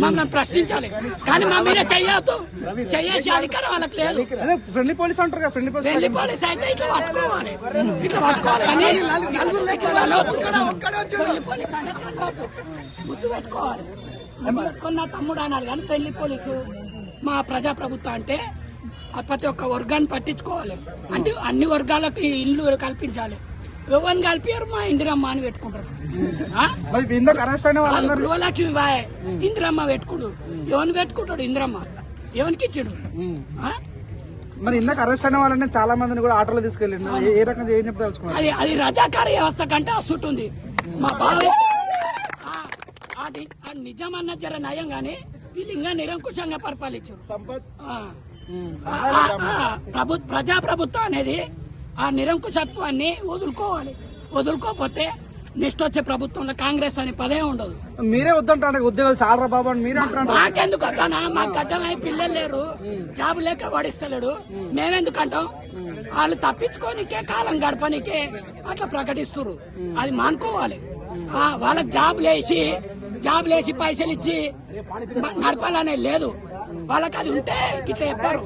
మమ్మల్ని ప్రశ్నించాలి, కానీ మా మీద చెయ్యొద్దు. చెయ్యేసి అధికారం వాళ్ళకి లేదు. ఫ్రెండ్లీ పోలీస్ అంటారు కదా, ఫ్రెండ్లీ ఫ్రెండ్లీ పోలీస్ అయితే ఇట్లా పట్టుకోవాలి, ఇట్లా పట్టుకోవాలి. కానీ ఫ్రెండ్లీ పోలీస్ అంటే గుర్తు పెట్టుకోవాలి. నా తమ్ముడు అన్నాడు కానీ ఫ్రెండ్లీ పోలీసు మా ప్రజాప్రభుత్వం అంటే ప్రతి ఒక్క వర్గాన్ని పట్టించుకోవాలి. అంటే అన్ని వర్గాలకు ఇల్లు కల్పించాలి. ఎవరిని కలిపారు మా ఇందిరమ్మ అని పెట్టుకుంటారు. గృహలక్ష్మి బాయ్ ఇందిరమ్మ పెట్టుకుడు. ఎవరిని పెట్టుకుంటాడు ఇందిరమ్మ? ఎవరికి ఇచ్చాడు? మరి ఇందాక అరెస్ట్ అయిన వాళ్ళని చాలా మందిని కూడా ఆటోలో తీసుకెళ్ళిండు. ఏ రకంగా ఏం చెప్తా? అది రజాకార వ్యవస్థ కంటే అసూట్ ఉంది. మా బాబాయ్ నిజం అన్న జర నయం గానీ వీళ్ళు ఇంకా నిరంకుశంగా పరిపాలించారు. ప్రజాప్రభుత్వం అనేది ఆ నిరంకుశత్వాన్ని వదులుకోవాలి. వదులుకోకపోతే నెక్స్ట్ వచ్చే ప్రభుత్వంలో కాంగ్రెస్ అనే పదే ఉండదు. మీరే వద్దంటే ఉద్యోగాలు చాలా బాబు అని మీరే అంటారు. మాకెందుకు వద్దానా? మాకు గడ్డమై పిల్లలు లేరు, జాబు లేక వాడిస్తలేడు. మేమెందుకు అంటాం? వాళ్ళు తప్పించుకోనికే కాలం గడపనికే అట్లా ప్రకటిస్తున్నారు. అది మానుకోవాలి. వాళ్ళకి జాబ్ లేసి పైసలు ఇచ్చి నడపాలనే లేదు వాళ్ళకి. అది ఉంటే ఇట్లా చెప్పారు.